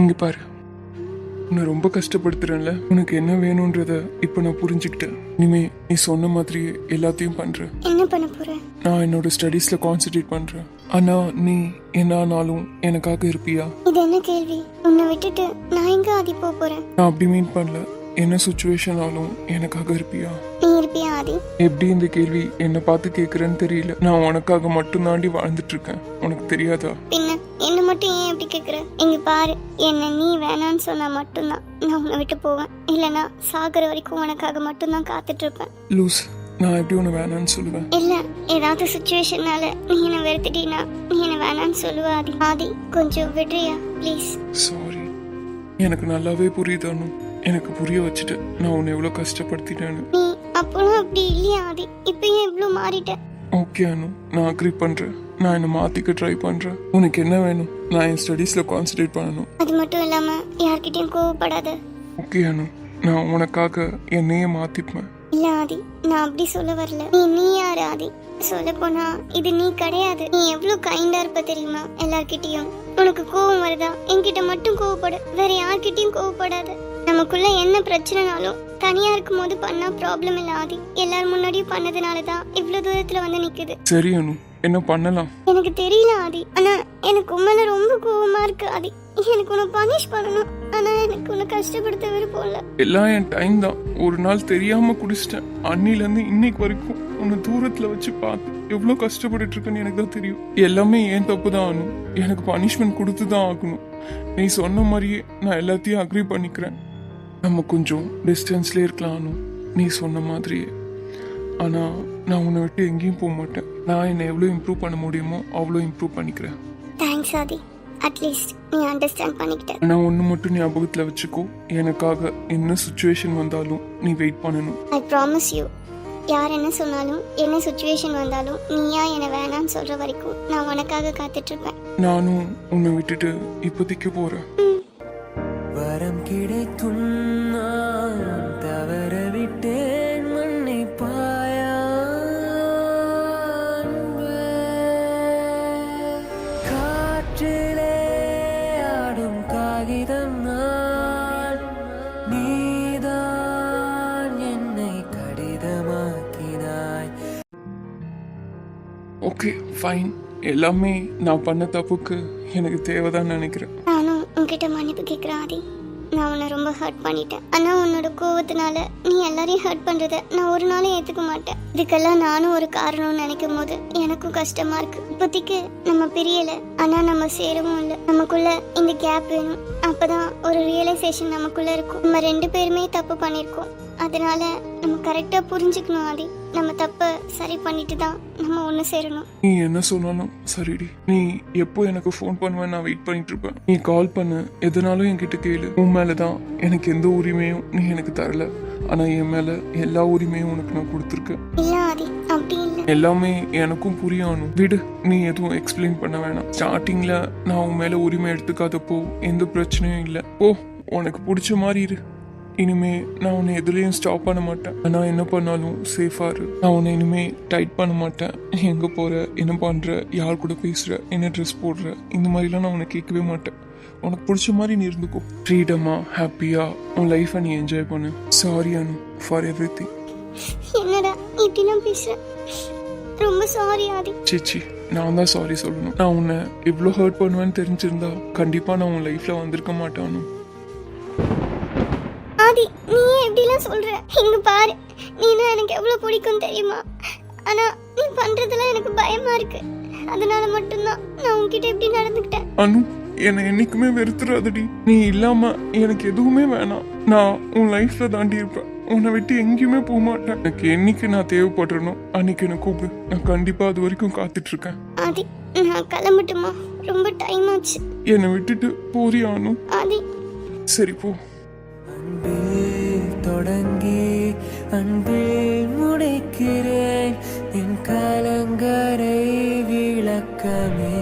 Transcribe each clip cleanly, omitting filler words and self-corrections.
இங்க பாரு, உன்னை ரொம்ப கஷ்டப்படுத்துறேன்ல. உனக்கு என்ன வேணும்ன்றத இப்ப நான் புரிஞ்சுக்கிட்டேன். இனிமே நீ சொன்ன மாதிரியே எல்லாத்தையும் பண்றேன். என்ன பண்ண போற? நான் என்னோட ஸ்டடீஸ்ல கான்சென்ட்ரேட் பண்றேன். ஆனா நீ என்னானாலும் எனக்காக இருப்பியா? இது என்ன கேள்வி? உன்னை விட்டுட்டு நான் எங்க ஆதி போக போறேன்? நான் அப்படி மீன் பண்ணல. என்ன சுச்சுவேஷன் ஆலும் எனக்காக இருப்பியா? நீ இருப்பியா ஆதி? எப்படி இந்த கேள்வி என்ன பார்த்து கேக்குறேன்னு தெரியல. நான் உனக்காக மட்டும் தாண்டி வாழ்ந்துட்டு இருக்கேன். உனக்கு தெரியாதா? பின்ன என்ன மட்டும் ஏன் எப்படி கேக்குற? இங்க பாரு, என்ன நீ வேணான்னு சொன்னா மட்டும்தான் நான் உன்னை விட்டு போவேன். இல்லனா சாகர வரைக்கும் உனக்காக மட்டும்தான் காத்துட்டு இருப்பேன். லூஸ், நான் எப்படி உன்னை வேணான்னு சொல்லுவேன்? இல்ல, ஏதாவது சுச்சுவேஷனால நீ என்ன வெறுத்துட்டீனா நீ என்ன வேணான்னு சொல்லுவ ஆதி. ஆதி கொஞ்சம் விடுறியா ப்ளீஸ்? சாரி, எனக்கு நல்லாவே புரியுது அனு. எனக்கு புரிய வச்சுட்டு நான் உன்னை எவ்வளவு கஷ்டப்படுத்திட்டேன்னு. நீ அப்போலாம் அப்படி இல்லையா ஆதி? இப்போ ஏன் இவ்வளோ மாறிட்ட? ஓகே அனு, நான் அக்ரி பண்றேன். நான் என்ன மாத்திக்க ட்ரை பண்றேன். உனக்கு என்ன வேணும்? நான் என் ஸ்டடீஸ்ல கான்சென்ட்ரேட் பண்ணணும். அது மட்டும் இல்லாம யார்கிட்டயும் கோவப்படாத. ஓகே அனு, நான் உனக்காக என்னையே மாத்திப்பேன். இல்ல ஆதி, நான் அப்படி சொல்ல வரல. நீ யாரு ஆதி? சொல்ல போனா இது நீ கிடையாது. நீ எவ்வளவு கைண்டா இருப்ப தெரியுமா எல்லார்கிட்டயும். உனக்கு கோவம் வருதா? என்கிட்ட மட்டும் கோவப்படு, வேற யார்கிட்டயும் கோவப்படாத. நமக்குள்ள என்ன பிரச்சனைனாலும் தனியா இருக்கும் போது பண்ணா ப்ராப்ளம் இல்ல ஆதி. எல்லாரும் முன்னாடியும் பண்ணதுனாலதான் இவ்வளவு தூரத்துல வந்து நிக்குது. சரி அனு, என்ன பண்ணலாம்? எனக்கு தெரியல ஆதி, ஆனா எனக்கு உண்மையில ரொம்ப கோவமா இருக்கு ஆதி. எனக்கு உன்னை பனிஷ் பண்ணணும், ஆனா எனக்கு உன்னை கஷ்டப்படுத்த விருப்பம் இல்ல. எல்லாம் என் டைம் தான். ஒரு நாள் தெரியாம குடிச்சிட்டேன். அன்னில இருந்து இன்னைக்கு வரைக்கும் உன்னை தூரத்துல வச்சு பார்த்து எவ்வளவு கஷ்டப்பட்டுட்டு இருக்கேன்னு எனக்கு தான் தெரியும். எல்லாமே ஏன் தப்பு தான் ஆகணும். எனக்கு பனிஷ்மெண்ட் கொடுத்து தான் ஆகணும். நீ சொன்ன மாதிரியே நான் எல்லாத்தையும் அக்ரி பண்ணிக்கிறேன். நம்ம கொஞ்சம் டிஸ்டன்ஸ்ல இருக்கலாம் அனு, நீ சொன்ன மாதிரியே. ஆனா நான் உன்னை விட்டு எங்கேயும் போக மாட்டேன். நான் என்னை எவ்வளோ இம்ப்ரூவ் பண்ண முடியுமோ அவ்வளோ இம்ப்ரூவ் பண்ணிக்கிறேன். தேங்க்ஸ் ஆதி, அட்லீஸ்ட் நீ அண்டர்ஸ்டாண்ட் பண்ணிக்கிட்ட. நான் ஒன்று மட்டும் ஞாபகத்தில் வச்சுக்கோ, எனக்காக என்ன சுச்சுவேஷன் வந்தாலும் நீ வெயிட் பண்ணணும். I promise you. யார் என்ன சொன்னாலும் என்ன சுச்சுவேஷன் வந்தாலும் நீயா என்ன வேணான்னு சொல்ற வரைக்கும் நான் உனக்காக காத்துட்டு இருப்பேன். நானும் உன்னை விட்டுட்டு இப்போதைக்கு போறேன். வரம் கிடைத்தும் நான் தவற விட்டேன் மன்னிப்பாயா அன்பே. காற்றிலே ஆடும் காகிதம் நான், நீதான் என்னை கடிதமாக்கினாய். ஓகே ஃபைன், எல்லாமே நான் பண்ண தப்புக்கு எனக்கு தேவைதான் நினைக்கிறேன். நானும் உன்கிட்ட மன்னிப்பு கேட்குறேன் ஆதி. நான் உன்னை ரொம்ப ஹர்ட் பண்ணிட்டேன். ஆனா உன்னோட கோவத்தினால நீ எல்லாரையும் ஹர்ட் பண்றத நான் ஒரு நாளும் ஏத்துக்க மாட்டேன். இதுக்கெல்லாம் நானும் ஒரு காரணம்னு நினைக்கும் போது எனக்கும் கஷ்டமா இருக்கு. இப்போதைக்கு நம்ம பிரியல, ஆனா நம்ம சேரவும் இல்லை. நமக்குள்ள இந்த கேப் வேணும். அப்பதான் ஒரு ரியலைசேஷன் நமக்குள்ள இருக்கும். நம்ம 2 பேருமே தப்பு பண்ணிருக்கோம். அதனால நம்ம கரெக்டா புரிஞ்சுக்கணும் ஆதி. நம்ம தப்ப சரி பண்ணிட்டு தான் நம்ம ஒண்ணு சேரணும். நீ என்ன சொன்னாலும் சரிடி. நீ எப்போ எனக்கு ஃபோன் பண்ணுவேன் நான் வெயிட் பண்ணிட்டு இருப்பேன். நீ கால் பண்ணு, எதனாலும் என்கிட்ட கேளு. உன் மேலதான் எனக்கு எந்த உரிமையும் நீ எனக்கு தரல, ஆனா என் மேல எல்லா உரிமையும் உனக்கு நான் கொடுத்துருக்கேன். இல்ல ஆதி, அப்படி இல்லை. எல்லாமே எனக்கும் புரியணும். விடு, நீ எதுவும் எக்ஸ்பிளைன் பண்ண வேணாம். ஸ்டார்டிங்ல நான் உன் மேல உரிமை எடுத்துக்காதப்போ எந்த பிரச்சனையும் இல்லை. ஓ, உனக்கு பிடிச்ச மாதிரி இரு. இனிமே நான் உன்னை எதுலேயும் ஸ்டாப் பண்ண மாட்டேன். நான் என்ன பண்ணாலும் சேஃபா இரு. நான் உன்னை இனிமே டைட் பண்ண மாட்டேன். எங்க போற, என்ன பண்ற, யார் கூட பேசுற, என்ன ட்ரெஸ் போடுற, இந்த மாதிரிலாம் நான் உன்னை கேட்கவே மாட்டேன். உனக்கு பிடிச்ச மாதிரி நீ இருந்துக்கோ. ஃப்ரீடமா ஹாப்பியா உன் லைஃபை நீ என்ஜாய் பண்ணு. Sorry Anu for everything. என்னடா இப்படிலாம் பேசுற? ரொம்ப சாரி ஆதி. சிச்சி, நான் தான் சாரி சொல்லணும். நான் உன்னை இவ்வளோ ஹர்ட் பண்ணுவேன்னு தெரிஞ்சிருந்தா கண்டிப்பா நான் உன் லைஃப்ல வந்திருக்க மாட்டேன். ஆதி, நீ ஏன் இப்படிலாம் சொல்ற? இங்க பாரு, நீனா எனக்கு எவ்வளவு பிடிக்கும் தெரியுமா? ஆனா நீ பண்றதெல்லாம் எனக்கு பயமா இருக்கு. அதனால மட்டும்தான் நான் உன்கிட்ட இப்படி நடந்துக்கிட்டேன். அனு, என்னை என்னைக்குமே வெறுத்துறாதடி. நீ இல்லாம எனக்கு எதுவுமே வேணாம். நான் உன் லைஃப்ல தாண்டி இருப்பேன். உன்னை விட்டு எங்கேயுமே போக மாட்டேன். எனக்கு என்னைக்கு நான் தேவைப்படுறனோ அன்னைக்கு என்ன கூப்பிடு. நான் கண்டிப்பா அது வரைக்கும் காத்துட்டு இருக்கேன். ஆதி, நான் கிளம்பட்டுமா? ரொம்ப டைம் ஆச்சு. என்னை விட்டுட்டு போறியா அனு? ஆதி, சரி போ. அன்பில் தொடங்கி அன்பில் முடிக்கிறேன் என் கலங்கரை விளக்கமே.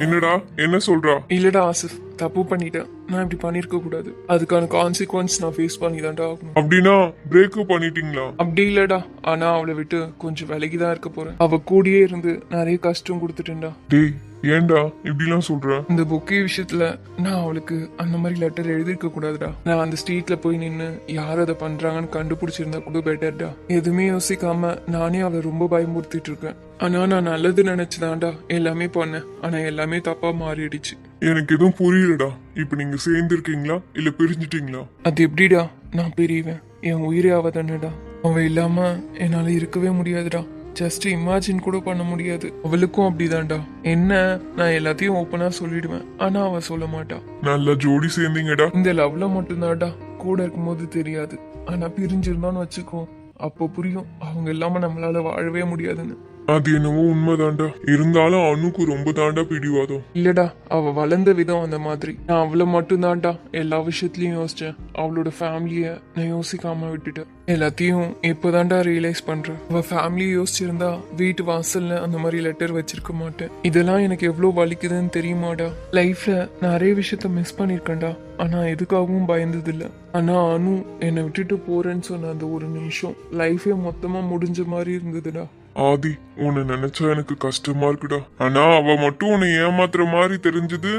என்னடா என்ன சொல்றா? இல்லடா ஆசிஃப், தப்பு பண்ணிட்டேன். நான் இப்படி பண்ணிருக்க கூடாது. அதுக்கான கான்சிக்வன்ஸ் நான் ஃபேஸ் பண்ணி தான்டா ஆகணும். அப்படின்னா பிரேக்கப் பண்ணிட்டீங்களா? அப்படி இல்லடா, ஆனா அவளை விட்டு கொஞ்சம் விலகிதான் இருக்க போறேன். அவ கூடயே இருந்து நிறைய கஷ்டம் கொடுத்துட்டேன்டா. டேய், ஏன்டா இப்படிலாம் சொல்ற? இந்த பொக்கே விஷயத்துல நான் அவளுக்கு அந்த மாதிரி லெட்டர் எழுதிருக்க கூடாதுடா. நான் அந்த ஸ்ட்ரீட்ல போய் நின்று யார் அதை பண்றாங்கன்னு கண்டுபிடிச்சிருந்தா கூட பெட்டர்டா. எதுவுமே யோசிக்காம நானே அவளை ரொம்ப பயமுறுத்திட்டு இருக்கேன். ஆனா நான் நல்லது நினைச்சுதான்டா எல்லாமே பண்ணேன். ஆனா எல்லாமே தப்பா மாறிடுச்சு. எனக்கு எதுவும் புரியலடா. இப்ப நீங்க சேர்ந்து இருக்கீங்களா இல்ல பிரிஞ்சிட்டீங்களா? அது எப்படிடா நான் பெரியவன்? என் உயிரே அவ தானேடா. அவ இல்லாம என்னால இருக்கவே முடியாதுடா. ஜஸ்ட் இமேஜின் கூட பண்ண முடியாது. அவளுக்கும் அப்படிதான்டா. என்ன, நான் எல்லாத்தையும் ஓப்பனா சொல்லிடுவேன். ஆனா அவ சொல்ல மாட்டா. நல்ல ஜோடி சேர்ந்தீங்கடா. இந்த லவ்ல மட்டும்தான்டா கூட இருக்கும்போது தெரியாது. ஆனா பிரிஞ்சிருந்தான்னு வச்சுக்கோ, அப்போ புரியும் அவங்க இல்லாம நம்மளால வாழவே முடியாதுன்னு. அது என்னவோ உண்மைதான்டா. இருந்தாலும் அணுக்கு ரொம்ப தாண்டா பிடிவாதம். இல்லடா, அவ வளர்ந்த விதம் அந்த மாதிரி. நான் அவளை மட்டும்தான்டா எல்லா விஷயத்துலயும் யோசிச்சேன். அவளோட ஃபேமிலிய நான் யோசிக்காம விட்டுட்டேன். எல்லாத்தையும் இப்பதான்டா ரியலைஸ் பண்றேன். அவ ஃபேமிலியை யோசிச்சிருந்தா வீட்டு வாசல்ல அந்த மாதிரி லெட்டர் வச்சிருக்க மாட்டேன். இதெல்லாம் எனக்கு எவ்வளவு வலிக்குதுன்னு தெரியுமாடா. லைஃப்ல நிறைய விஷயத்த மிஸ் பண்ணிருக்கேன்டா. ஆனா எதுக்காகவும் பயந்தது இல்ல. ஆனா அனு என்னை விட்டுட்டு போறேன்னு சொன்ன அந்த ஒரு நிமிஷம் லைஃபே மொத்தமா முடிஞ்ச மாதிரி இருந்ததுடா. ஆதி, உன்னை நினைச்சா எனக்கு கஷ்டமா இருக்குடா. ஆனா அவ மட்டும் உன்னை ஏமாத்துற மாதிரி தெரிஞ்சது,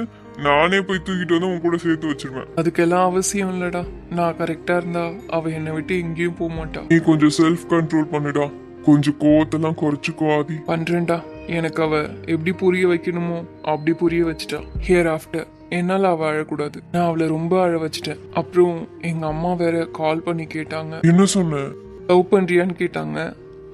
நானே போய் தூக்கிட்டு வந்து உன் கூட சேர்த்து வச்சிருவேன். அதுக்கெல்லாம் அவசியம் இல்லடா. நான் கரெக்டா இருந்தா அவ என்னை விட்டு எங்கேயும் போக மாட்டா. நீ கொஞ்சம் செல்ஃப் கண்ட்ரோல் பண்ணுடா. கொஞ்சம் கோவத்தெல்லாம் குறைச்சுக்கோ ஆதி. பண்றேன்டா. எனக்கு அவ எப்படி புரிய வைக்கணுமோ அப்படி புரிய வச்சுட்டா. ஹியர் ஆஃப்டர் என்னால அவ அழக்கூடாது. நான் அவளை ரொம்ப அழ வச்சுட்டேன். அப்புறம் எங்க அம்மா வேற கால் பண்ணி கேட்டாங்க, என்ன சொன்ன? லவ் பண்றியான்னு கேட்டாங்க.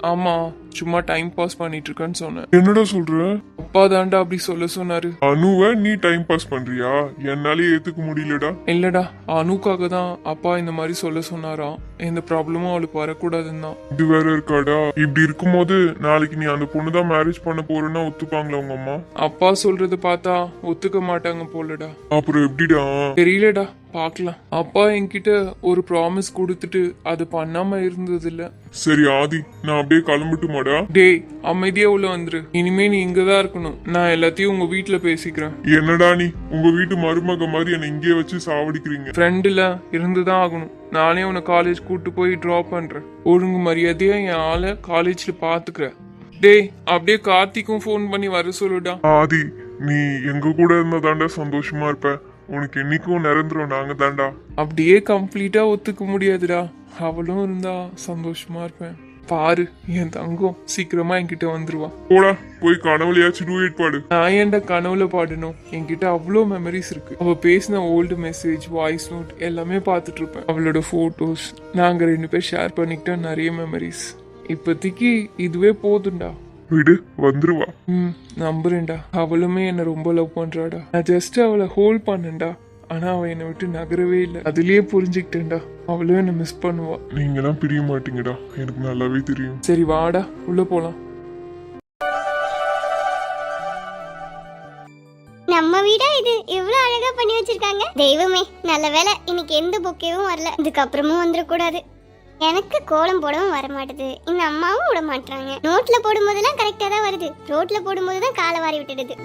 ஆமா, சும்மா டைம் பாஸ் பண்ணிட்டு இருக்கேன்னு சொன்னேன். என்னடா சொல்ற? அப்பா தாண்டா அப்படி சொல்ல சொன்னாரு. அனுவ நீ டைம் பாஸ் பண்றியா? என்னாலே ஏத்துக்க முடியலடா. இல்லடா, அனுக்காக தான் அப்பா இந்த மாதிரி சொல்ல சொன்னாராம். எந்த ப்ராப்ளமும் அவளுக்கு வரக்கூடாதுன்னு தான். இது வேற இருக்காடா. இப்படி இருக்கும்போது நாளைக்கு நீ அந்த பொண்ணு தான் மேரேஜ் பண்ண போறேன்னா ஒத்துப்பாங்களா உங்க அம்மா? அப்பா சொல்றது பார்த்தா ஒத்துக்க மாட்டாங்க போலடா. அப்புறம் எப்படிடா? தெரியலடா, பார்க்கலாம். அப்பா என்கிட்ட ஒரு ப்ராமிஸ் கொடுத்துட்டு அது பண்ணாம இருந்தது இல்ல. சரி ஆதி, நான் அப்படியே கிளம்பிட்டுமாடா? டேய், அமைதியா உள்ள வந்துரு. இனிமே நீ இங்கதான் இருக்கணும். நான் எல்லாத்தையும் உங்க வீட்டுல பேசிக்கிறேன். என்னடா நீ உங்க வீட்டு மருமக மாதிரி என்னை இங்கே வச்சு சாவடிக்கிறீங்க? ஃப்ரெண்டுல இருந்துதான் ஆகணும். நானே உன்னை காலேஜ் கூட்டு போய் டிராப் பண்றேன். ஒழுங்கு மரியாதையா என் ஆளை காலேஜ்ல பாத்துக்கிறேன். டேய், அப்படியே கார்த்திக்கும் ஃபோன் பண்ணி வர சொல்லுடா. ஆதி, நீ எங்க கூட இருந்தா தாண்டா சந்தோஷமா இருப்ப. உனக்கு என்னைக்கும் நிரந்தரம் நாங்க தாண்டா. அப்படியே கம்ப்ளீட்டா ஒத்துக்க முடியாதுடா. அவளும் இருந்தா சந்தோஷமா இருப்பேன். பாரு, என் தங்கம் சீக்கிரமா என்கிட்ட வந்துருவா. போடா, போய் கனவுலையாச்சும் டூயட் பாடு. நான் ஏன்டா கனவுல பாடணும்? என்கிட்ட அவ்வளோ மெமரிஸ் இருக்கு. அவ பேசின ஓல்டு மெசேஜ், வாய்ஸ் நோட் எல்லாமே பார்த்துட்டு இருப்பேன். அவளோட போட்டோஸ், நாங்க 2 பேர் ஷேர் பண்ணிக்கிட்ட நிறைய மெமரிஸ். இப்போதைக்கு இதுவே போதும்டா. விடு, வந்துருவா. நம்புறேன்டா. அவளுமே என்ன ரொம்ப லவ் பண்றாடா. நான் ஜஸ்ட் அவளை ஹோல்ட் பண்ணேன்டா. ஆனா அவ என்னை விட்டு நகரவே இல்லை. அதுலயே புரிஞ்சுக்கிட்டேன்டா, அவளும் என்ன மிஸ் பண்ணுவா. நீங்க எல்லாம் பிரிய மாட்டீங்கடா, எனக்கு நல்லாவே தெரியும். சரி வாடா, உள்ள போலாம். நம்ம வீடா இது? இவ்வளவு அழகா பண்ணி வச்சிருக்காங்க. தெய்வமே, நல்ல வேளை இன்னைக்கு எந்த பொக்கேவும் வரல. இதுக்கப்புறமும் வந்துடக்கூடாது. எனக்கு கோலம் போடவும் வர மாட்டுது. இந்த அம்மாவும் விட மாட்டாங்க. நோட்ல போடும்போதெல்லாம் கரெக்டா தான் வருது. ரோட்ல போடும்போது தான் காலை வாரி விட்டுடுது.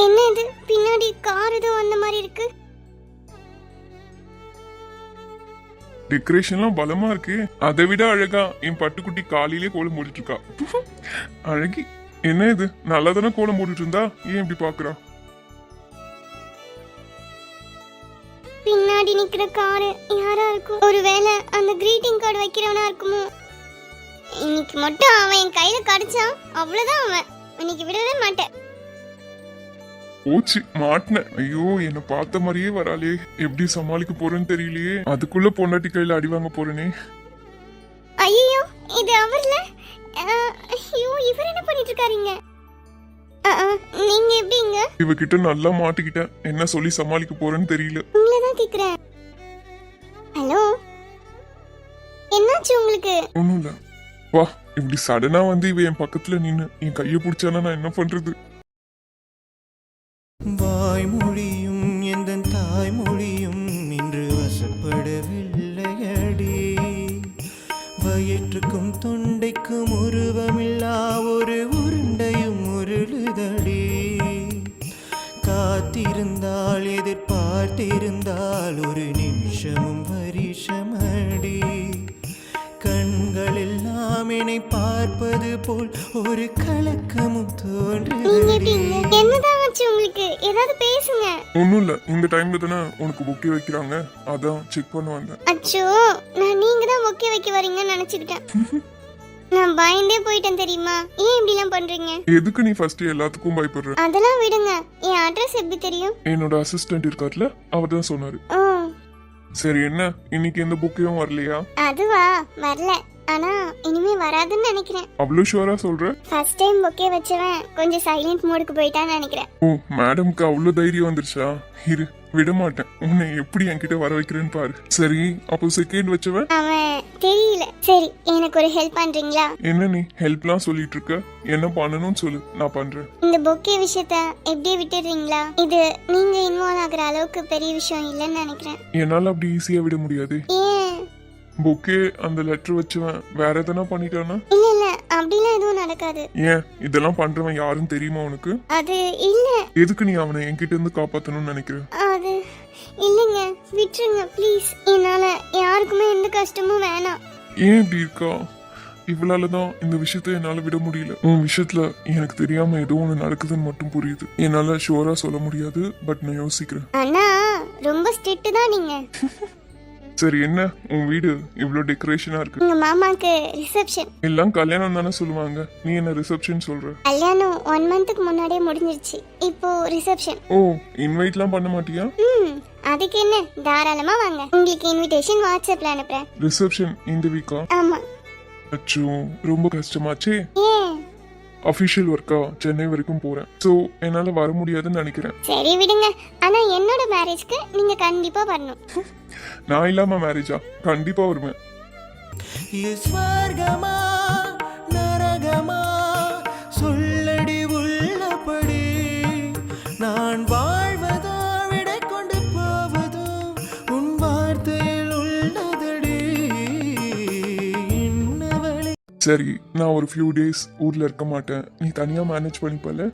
என்ன இது? பின்னாடி கார் ஏதோ வந்த மாதிரி இருக்கு. டெக்கரேஷன்லாம் பலமா இருக்கு. அதை விட அழகா என் பட்டுக்குட்டி காலையிலே கோலம் போட்டுட்டு இருக்கா. அழகி, என்ன இது? நல்லா தானே கோலம் போட்டுட்டு இருந்தா, ஏன் இப்படி பாக்குறா? பின்னாடி நிக்கிற காரு யாரா இருக்கும்? ஒருவேளை அந்த கிரீட்டிங் கார்டு வைக்கிறவனா இருக்குமோ? இன்னைக்கு மட்டும் அவன் என் கையில கடிச்சான், அவ்வளவுதான். அவன் இன்னைக்கு விடவே மாட்டேன். போச்சு, மாட்டினேன். ஐயோ, என்ன பார்த்த மாதிரியே வராளே. எப்படி சமாளிக்க போறேன்னு தெரியலையே. அதுக்குள்ள பொண்டாட்டி கையில அடி வாங்க போறேனே. ஐயோ, இது அவர்ல. ஐயோ, இவர் என்ன பண்ணிட்டு இருக்காருங்க? நீங்க எப்படிங்க? இவகிட்ட நல்லா மாட்டிக்கிட்டேன். என்ன சொல்லி சமாளிக்க போறேன்னு தெரியல. உங்களதான் கேக்குறேன். ஹலோ, என்னாச்சு உங்களுக்கு? ஒண்ணும் இல்ல. வா, இப்படி சடனா வந்து இவ என் பக்கத்துல நின்னு என் கைய பிடிச்சானா நான் என்ன பண்றது? வாய்மொழியும் எந்த தாய்மொழியும் இன்று வசப்படவில்லையடி. வயிற்றுக்கும் தொண்டைக்கும் உருவமில்லா ஒரு உருண்டையும் உருளுதடி. காத்திருந்தால் எதிர்பார்த்து பார்த்திருந்தால் ஒரு நிமிஷமும் வருஷமடி. கண்கள் எல்லாம் என்னை பார்ப்பது போல் ஒரு கலக்கமும் நீங்க தோன்றுதடி. எப்படிங்க? என்னதான் ஆச்சு உங்களுக்கு? ஏதாவது பேசுங்க. ஒன்றும் இல்லை, இந்த டைம்ல தானே உனக்கு பொக்கே வைக்கிறாங்க, அதான் செக் பண்ண வந்தேன். அச்சோ, நான் நீங்க தான் ஒக்கே வைக்க வரீங்கன்னு நினைச்சுக்கிட்டேன். நான் பயந்தே போயிட்டேன் தெரியுமா? ஏன் இப்படி எல்லாம் பண்றீங்க? எதுக்கு நீ ஃபர்ஸ்ட் எல்லாத்துக்கும் பயப்படுற? அதெல்லாம் விடுங்க. என் அட்ரஸ் எப்படி தெரியும்? என்னோட அசிஸ்டன்ட் இருக்கார்ல, அவர் தான் சொன்னாரு. ஓ, சரி, என்ன இன்னைக்கு எந்த புக்கையும் வரலையா? அதுவா? வரல. ஆனா இனிமே வராதுன்னு நினைக்கிறேன். அவ்வளோ ஷுவரா சொல்ற? ஃபர்ஸ்ட் டைம் ஒக்கே வச்சவன் கொஞ்சம் சைலண்ட் மோடுக்கு போயிட்டான்னு நினைக்கிறேன். ஓ, மேடம்க்கு அவ்வளோ தைரியம் வந்துருச்சா? இரு, விட மாட்டேன். உன்னை எப்படி என்கிட்ட வர வைக்கிறேன்னு பாரு. சரி, அப்போ செகண்ட் வச்சவன் அவன் தெரியல. சரி, எனக்கு ஒரு ஹெல்ப் பண்றீங்களா? என்ன நீ ஹெல்ப்லாம் சொல்லிட்டு இருக்க? என்ன பண்ணணும்னு சொல்லு, நான் பண்றேன். இந்த பொக்கே விஷயத்த எப்படியே விட்டுடுறீங்களா? இது நீங்க இன்வால்வ் ஆகுற அளவுக்கு பெரிய விஷயம் இல்லைன்னு நினைக்கிறேன். என்னால அப்படி ஈஸியா விட முடியாது. ஏன்? பொக்கே அந்த லெட்டர் வச்சவன் வேற எதனா பண்ணிட்டானா? இல்ல இல்ல, அப்படிலாம் எதுவும் நடக்காது. ஏன் இதெல்லாம் பண்றவன் யாருன்னு தெரியுமா உனக்கு? அது இல்ல. எதுக்கு நீ அவனை என்கிட்ட இருந்து காப்பாத்தணும்னு நினைக்கிற? அது இல்லைங்க, விட்டுருங்க ப்ளீஸ். என்னால யாருக்குமே எந்த கஷ்டமும் வேணாம். ஏன் இப்படி இருக்கா? இவளாலதான் இந்த விஷயத்த என்னால விட முடியல. உன் விஷயத்துல எனக்கு தெரியாம ஏதோ ஒண்ணு நடக்குதுன்னு மட்டும் புரியுது. என்னால ஷுவரா சொல்ல முடியாது, பட் நான் யோசிக்கிறேன். அண்ணா ரொம்ப ஸ்ட்ரிக்ட் தான் நீங்க. சரி, என்ன உன் வீடு இவ்வளவு டெக்கரேஷனா இருக்கு? எங்க மாமாக்கு ரிசப்ஷன். எல்லாம் கல்யாணம் தானே சொல்லுவாங்க, நீ என்ன ரிசப்ஷன் சொல்ற? கல்யாணம் 1 மந்த்துக்கு முன்னாடியே முடிஞ்சிருச்சு. இப்போ ரிசப்ஷன். ஓ, இன்வைட்லாம் பண்ண மாட்டியா? அதுக்கு என்ன, தாராளமா வாங்க. உங்களுக்கு இன்விடேஷன் வாட்ஸ்அப்ல அனுப்புறேன். ரிசப்ஷன் இந்த வீக்கா? ஆமா. அச்சோ, ரொம்ப கஷ்டமாச்சே. ஏன்? அஃபிஷியல் ஒர்க்கா சென்னை வரைக்கும் போறேன். ஸோ என்னால வர முடியாதுன்னு நினைக்கிறேன். சரி விடுங்க. ஆனா என்னோட மேரேஜ்க்கு நீங்க கண்டிப்பா வரணும். நான் இல்லாம மேரேஜா? கண்டிப்பா வருவேன். இது ஸ்வர்கமா நரகமா சொல்லடி உள்ளபடி. நான் வாழ்வதோ விடை கொண்டு போவதோ உன் வார்த்தையில் உள்ளதடி. என்னவளே. சரி, நான் ஒரு ஃபியூ டேஸ் ஊர்ல இருக்க மாட்டேன், நீ தனியா மேனேஜ் பண்ணிப்பல.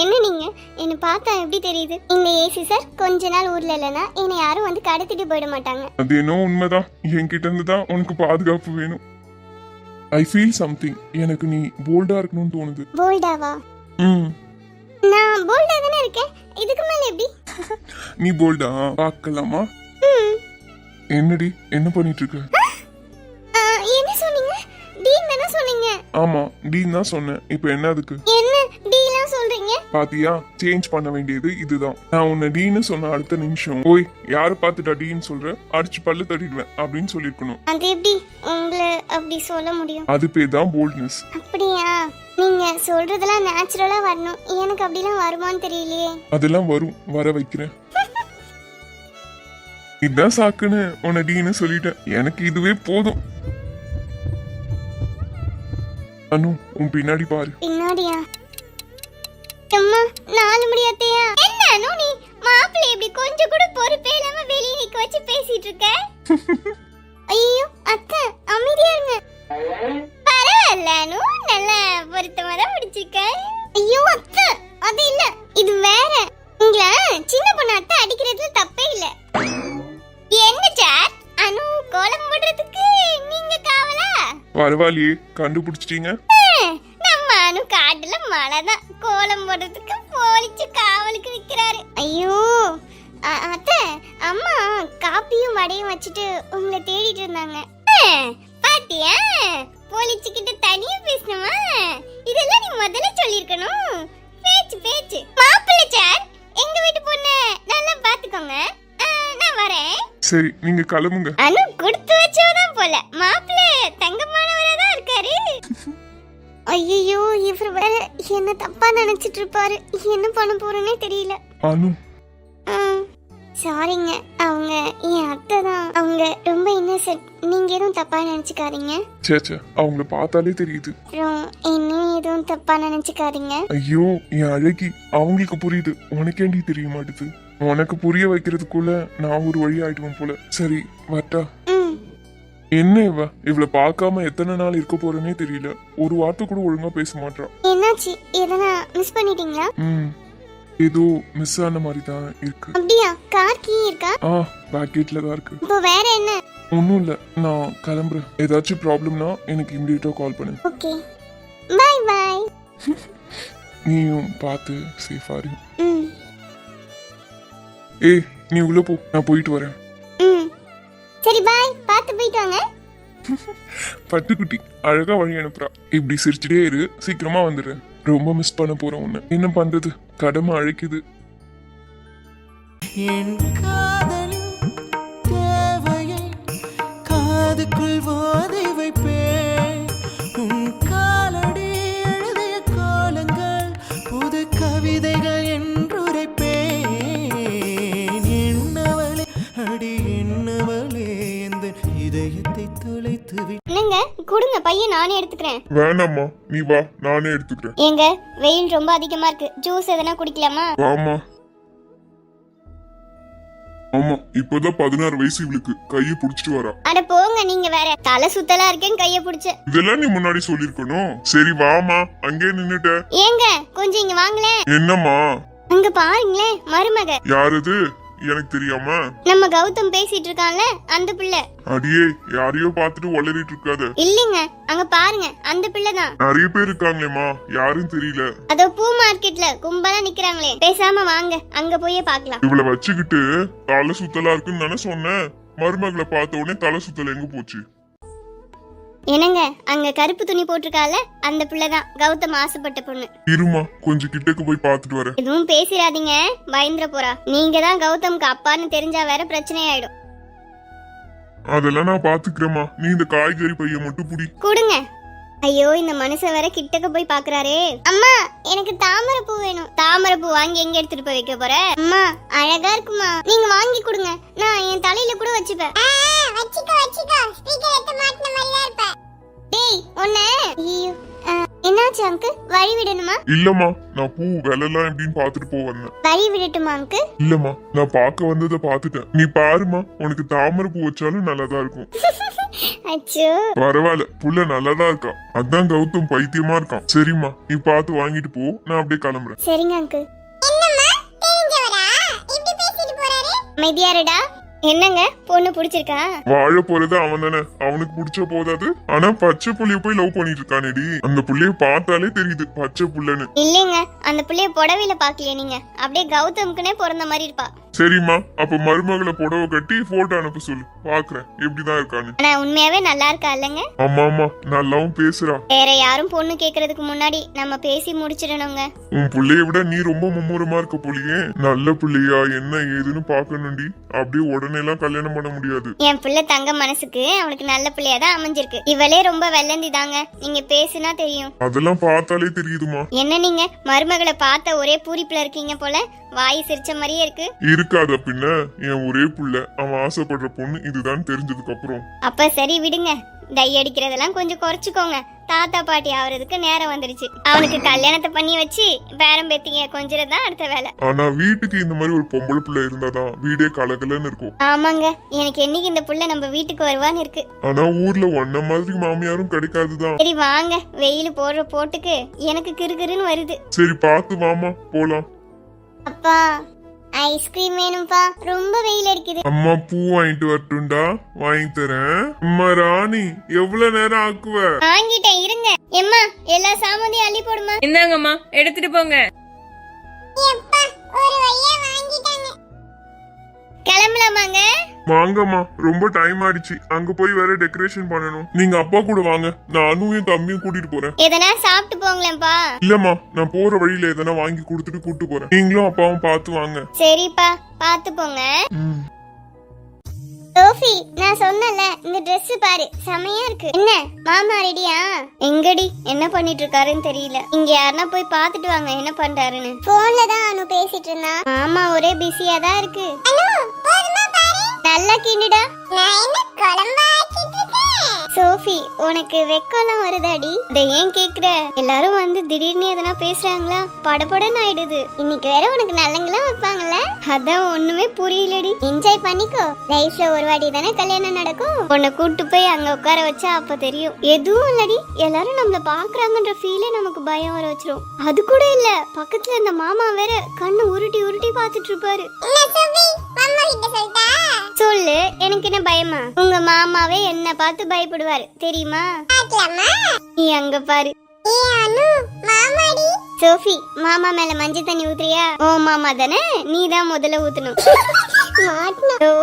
என்ன நீங்க என்ன பார்த்தா எப்படி தெரியுது? இந்த ஏசி சார் கொஞ்ச நாள் ஊர்ல இல்லைன்னா என்னை யாரும் வந்து கடத்திட்டு போயிட மாட்டாங்க. அது என்ன உண்மைதான், என்கிட்ட இருந்து தான் உனக்கு பாதுகாப்பு வேணும். I feel something. எனக்கு நீ போல்டா இருக்கணும்னு தோணுது. போல்டாவா? நான் போல்டா தானே இருக்கேன், இதுக்கு மேல எப்படி? நீ போல்டா? பார்க்கலாமா? என்னடி என்ன பண்ணிட்டு இருக்க? என்ன சொன்னீங்க? டீன் தானே சொன்னீங்க? ஆமா, டீன் தான் சொன்னேன். இப்போ என்ன அதுக்கு? என்ன டீலாம் சொல்றீங்க? பாத்தியா, சேஞ்ச் பண்ண வேண்டியது இதுதான். நான் உன்னை டீன்னு சொன்ன அடுத்த நிமிஷம் ஓய் யாரு பாத்துட்டா டீன்னு சொல்ற, அடிச்சு பல்லு தட்டிடுவேன் அப்படின்னு சொல்லிருக்கணும். அது எப்படி உங்களை அப்படி சொல்ல முடியும்? அது பேர் தான் போல்ட்னஸ். அப்படியா? நீங்க சொல்றதெல்லாம் நேச்சுரலா வரணும், எனக்கு அப்படிலாம் வருமான்னு தெரியலையே. அதெல்லாம் வரும், வர வைக்கிறேன். இதான் சாக்குன்னு உன்னை டீன்னு சொல்லிட்டேன், எனக்கு இதுவே போதும். அனு, உன் பின்னாடி பாரு. பின்னாடியா? அம்மா, 4 முடியாதையா? என்ன அனு, நீ மாப்பிள்ளை இப்படி கொஞ்சம் கூட பொறுப்பே இல்லாம வெளியே நிக்க வச்சு பேசிட்டு இருக்க? ஐயோ அத்தை, அமைதியா இருங்க. பரவாயில்ல அனு, நல்ல பொருத்தமா தான் முடிச்சிருக்க. ஐயோ அத்தை, அது இல்ல, இது வேற. உங்களை சின்ன பொண்ணு அத்தை அடிக்கிறதுல தப்பே இல்ல. என்ன சார், அனு கோலம் போடுறதுக்கு நீங்க காவலா? பரவாயில்லையே, கண்டுபிடிச்சிட்டீங்க. நம்ம அனு காட்டுல மழைதான், கோலம் போடுறதுக்கு போலீஸ் காவலுக்கு நிக்கிறாரு. ஐயோ அத்தை, அம்மா காப்பியும் வடையும் வச்சுட்டு உங்களை தேடிட்டு இருந்தாங்க. பாத்தியா, போலீஸ் கிட்ட தனியா பேசணுமா? இதெல்லாம் நீ முதல்ல சொல்லிருக்கணும். பேச்சு பேச்சு. மாப்பிள்ளை சார், எங்க வீட்டு பொண்ணு நல்லா பாத்துக்கோங்க. நான் வரேன். சரி, நீங்க கிளம்புங்க. அனு கொடுத்து வச்சவதான் போல, மாப்பிள்ளை தங்கமானவரா தான் இருக்காரு. ஐயோ, இவர் வேற என்ன தப்பா நினைச்சிட்டு இருப்பாரு. என்ன பண்ண போறேன்னே தெரியல. அனு, சாரிங்க, அவங்க என் அத்தை தான். அவங்க ரொம்ப இன்னசென்ட், நீங்க எதுவும் தப்பா நினைச்சுக்காதீங்க. சேச்சே, அவங்கள பார்த்தாலே தெரியுது. அப்புறம் என்ன எதுவும் தப்பா நினைச்சுக்காதீங்க. ஐயோ என் அழகி, அவங்களுக்கு புரியுது, உனக்கேண்டி தெரிய மாட்டுது. உனக்கு புரிய வைக்கிறதுக்குள்ள நான் ஒரு வழி ஆயிடுவேன் போல. சரி வரட்டா? என்ன இவளை பார்க்காம எத்தனை நாள் இருக்க போறேன்னே தெரியல. ஒரு வார்த்தை கூட ஒழுங்கா பேச மாட்டா. என்னாச்சு, எதனா மிஸ் பண்ணிட்டீங்களா? ஏதோ மிஸ் ஆன மாதிரி தான் இருக்கு. அப்படியா? கார் கீ இருக்கா? பாக்கெட்ல தான் இருக்கு. இப்போ வேற என்ன? ஒன்றும் இல்லை, நான் கிளம்புறேன். ஏதாச்சும் ப்ராப்ளம்னா எனக்கு இம்மிடியேட்டாக கால் பண்ணு. Okay, bye bye. நீயும் பார்த்து சேஃபா இரு. ம் ஏய், நீ உள்ள போ, நான் போயிட்டு வரேன். ம் சரி, பை. பார்த்து போயிட்டு வாங்க. பட்டுக்குட்டி அழகா வழி அனுப்புறா. இப்படி சிரிச்சுட்டே இரு, சீக்கிரமா வந்துடுறேன். ரொம்ப மிஸ் பண்ண போறேன் உன்னை. என்ன பண்றது, கடமை அழைக்குது. என் காதலின் தேவையை காதுக்குள் வாதி வைப்பேன். உன் காலடி எழுதிய கோலங்கள் புது கவிதைகள் என்றுரைப்பேன். என்னவளே அடி என்னவளே எந்த இதயத்தை தொலைத்து விட்டு. என்னங்க, கொடுங்க பையன், நானே எடுத்துக்கிறேன். வேணாம்மா, நீ வா, நானே எடுத்துக்கிறேன். ஏங்க, வெயில் ரொம்ப அதிகமா இருக்கு, ஜூஸ் எதனா குடிக்கலாமா? வாமா. ஆமா, இப்பதான் 16 வயசு இவளுக்கு. கையை புடிச்சிட்டு வரா. அட போங்க, நீங்க வேற. தலை சுத்தலா இருக்கேன்னு கைய புடிச்ச. இதெல்லாம் நீ முன்னாடி சொல்லிருக்கணும். சரி வாமா, அங்கே நின்னுட்ட. ஏங்க, கொஞ்சம் இங்க வாங்களேன். என்னம்மா? அங்க பாருங்களேன், மருமக. யாரது? எனக்கு தெரியாம. நம்ம கௌதம் பேசிட்டு இருக்கான்ல, அந்த பிள்ளை. அடியே, யாரையோ பார்த்துட்டு உளறிட்டு இருக்காத. இல்லைங்க, அங்க பாருங்க, அந்த பிள்ளை தான். நிறைய பேர் இருக்காங்களேம்மா, யாரும் தெரியல. அதோ பூ மார்க்கெட்ல கும்பலா நிக்கிறாங்களே, பேசாம வாங்க, அங்க போயே பாக்கலாம். இவளை வச்சுக்கிட்டு தலை சுத்தலா இருக்குன்னு தானே சொன்னேன். மருமகளை பார்த்த உடனே தலை சுத்தல எங்க போச்சு? என்னங்க, அங்க கருப்பு துணி போட்டிருக்கால, அந்த பிள்ளைதான் கௌதம் ஆசைப்பட்ட பொண்ணு. இருமா, கொஞ்சம் கிட்டக்கு போய் பார்த்துட்டு வரேன். எதுவும் பேசிடாதீங்க, பயந்துர போறா. நீங்க தான் கௌதம்க்கு அப்பான்னு தெரிஞ்சா வேற பிரச்சனை ஆயிடும். அதெல்லாம் நான் பாத்துக்கிறேம்மா, நீ இந்த காய்கறி பைய மட்டும் புடி. கொடுங்க. ஐயோ, இந்த மனுஷன் வேற கிட்டக்க போய் பாக்குறாரே. அம்மா, எனக்கு தாமரை பூ வேணும். தாமரை பூ வாங்கி எங்க எடுத்துட்டு போய் வைக்க போற? அம்மா, அழகா இருக்குமா, நீங்க வாங்கி கொடுங்க, நான் என் தலையில கூட வச்சுப்பேன். வச்சுக்கோ வச்சுக்கோ, ஸ்பீக்கர் எடுத்து மாட்டின மாதிரி தான் இருப்ப. டேய், ஒண்ணே. ஐயோ, என்னாச்சு அங்கிள்? வழி விடணுமா? இல்லம்மா, நான் பூ விலைலாம் எப்படின்னு பாத்துட்டு போவேன். வழி விடட்டுமா அங்கிள்? இல்லம்மா, நான் பார்க்க வந்ததை பாத்துட்டேன். நீ பாருமா, உனக்கு தாமரை பூ வச்சாலும் நல்லாதான் இருக்கும். அச்சோ, பரவாயில்ல, புள்ள நல்லாதான் இருக்கா. அதான் கௌதம் பைத்தியமா இருக்கான். சரிம்மா, நீ பார்த்து வாங்கிட்டு போ, நான் அப்படியே கிளம்புறேன். சரிங்க அங்கிள். என்னம்மா, தெரிஞ்சவரா? இப்படி பேசிட்டு போறாரு? அமைதியாருடா. என்னங்க, பொண்ணு பிடிச்சிருக்கா? வாழ போறது அவன் தானே, அவனுக்கு பிடிச்ச போதாது. ஆனா பச்சை புள்ளைய போய் லவ் பண்ணிட்டு இருக்கானேடி. அந்த புள்ளைய பார்த்தாலே தெரியுது பச்சை புள்ளன்னு. இல்லைங்க, அந்த புள்ளைய புடவையில பாக்கலையே நீங்க, அப்படியே கௌதம்க்குனே பிறந்த மாதிரி இருப்பா. சரிம்மா, அப்ப மருமகளை புடவை கட்டி போட்டோ அனுப்ப சொல்லு, பாக்குறேன் எப்படிதான் இருக்கான்னு. ஆனா உண்மையாவே நல்லா இருக்கா இல்லங்க? ஆமா ஆமா, நல்லாவும் பேசுறா. வேற யாரும் பொண்ணு கேக்குறதுக்கு முன்னாடி நம்ம பேசி முடிச்சிடணுங்க. உன் புள்ளைய விட நீ ரொம்ப மும்முரமா இருக்க போலியே. நல்ல புள்ளையா என்ன ஏதுன்னு பாக்கணும்டி. அப்படியே உடனே எல்லாம் கல்யாணம் பண்ண முடியாது. என் பிள்ளை தங்க மனசுக்கு அவனுக்கு நல்ல பிள்ளையாதான் அமைஞ்சிருக்கு. இவளே ரொம்ப வெள்ளந்தி தாங்க, நீங்க பேசுனா தெரியும். அதெல்லாம் பார்த்தாலே தெரியுதுமா. என்ன நீங்க மருமகளை பார்த்த ஒரே பூரிப்புல இருக்கீங்க போல, வாய் சிரிச்ச மாதிரியே இருக்கு. இருக்காத பின்ன, என் ஒரே புள்ள, அவன் ஆசைப்படுற பொண்ணு இதுதான் தெரிஞ்சதுக்கு அப்புறம். அப்ப சரி விடுங்க, டை அடிக்கிறதெல்லாம் கொஞ்சம் குறைச்சுக்கோங்க. தாத்தா பாட்டி ஆவறதுக்கு நேரம் வந்துருச்சு. அவனுக்கு கல்யாணத்தை பண்ணி வச்சு பேரம் பேத்திங்க கொஞ்சம் தான் அடுத்த வேலை. ஆனா வீட்டுக்கு இந்த மாதிரி ஒரு பொம்பளை பிள்ளை இருந்தாதான் வீடே கலகலன்னு இருக்கும். ஆமாங்க, எனக்கு என்னைக்கு இந்த புள்ள நம்ம வீட்டுக்கு வருவான்னு இருக்கு. ஆனா ஊர்ல ஒன்ன மாதிரி மாமியாரும் கிடைக்காதுதான். சரி வாங்க, வெயில் போடுற போட்டுக்கு எனக்கு கிறுகிறுன்னு வருது. சரி பார்த்து வாமா, போலாம். அப்பா, ஐஸ்கிரீம் வேணும்பா, ரொம்ப வெயில் அடிக்குது. அம்மா பூ வாங்கிட்டு வரட்டும்டா, வாங்கி தரேன். அம்மா ராணி, எவ்வளவு நேரம் ஆக்குவ? வாங்கிட்டேன், இருங்க. எம்மா, எல்லா சாமானையும் அள்ளி போடுமா. இந்தாங்கம்மா, எடுத்துட்டு போங்க. கிளம்பலாமாங்க? வாங்கம்மா, ரொம்ப டைம் ஆயிடுச்சு. அங்க போய் வேற டெக்கரேஷன் பண்ணணும். நீங்க அப்பா கூட வாங்க, நானும் என் தம்பியும் கூட்டிட்டு போறேன். எதனா சாப்பிட்டு போங்களேன்ப்பா. இல்லம்மா, நான் போற வழியில எதனா வாங்கி கொடுத்துட்டு கூட்டு போறேன். நீங்களும் அப்பாவும் பார்த்து வாங்க. சரிப்பா, பார்த்து போங்க. சோஃபி, நான் சொன்னல, இந்த Dress பாரு, செமையா இருக்கு. என்ன மாமா ரெடியா? எங்கடி, என்ன பண்ணிட்டு இருக்காருன்னு தெரியல. இங்க யாருன்னா போய் பாத்துட்டு வாங்க, என்ன பண்றாருன்னு. போன்ல தான் அனு பேசிட்டு இருந்தா. ஆமா, ஒரே பிஸியா தான் இருக்கு. நல்லா கிண்டுடா. நான் என்ன குழம்பா ஆக்கிட்டு இருக்கேன். சோஃபி, உனக்கு வெக்கம்லாம் வருதாடி? இதை ஏன் கேக்குற? எல்லாரும் வந்து திடீர்னு எதனா பேசுறாங்களா, படபடன்னு ஆயிடுது. இன்னைக்கு வேற உனக்கு நல்லங்களா வைப்பாங்கல்ல, அதான் ஒண்ணுமே புரியலடி. என்ஜாய் பண்ணிக்கோ, லைஃப்ல ஒரு வாட்டி தானே கல்யாணம் நடக்கும். உன்னை கூட்டு போய் அங்க உட்கார வச்சா அப்ப தெரியும். எதுவும் இல்லடி, எல்லாரும் நம்மள பாக்குறாங்கன்ற ஃபீலே நமக்கு பயம் வர வச்சிரும். அது கூட இல்ல, பக்கத்துல இந்த மாமா வேற கண்ணு உருட்டி உருட்டி பாத்துட்டு இருப்பாரு. சொல்லு, எனக்கு என்ன பயமா? உங்க மாமாவே என்ன பார்த்து பயப்படுவாரு தெரியுமா? நீ அங்க பாரு. சோஃபி, மாமா மேல மஞ்சள் தண்ணி ஊத்துறியா? ஓ மாமா தானே, நீ தான் முதல்ல ஊத்தணும்.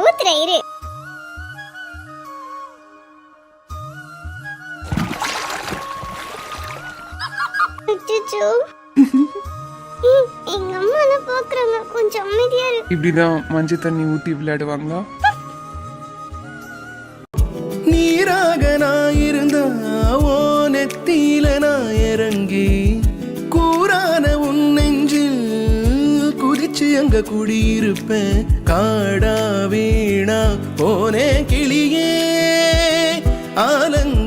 ஊத்துற இரு. எங்க அம்மா எல்லாம் பாக்குறாங்க, கொஞ்சம் அமைதியா இரு. இப்படிதான் மஞ்சள் தண்ணி ஊத்தி விளையாடுவாங்களா? நீராக நான் இருந்தா ஓ நெத்தியில நான் இறங்கி கூறான உன் நெஞ்சில் குதிச்சு அங்க குடியிருப்பேன். காடா வீணா போனே கிளியே ஆலங்க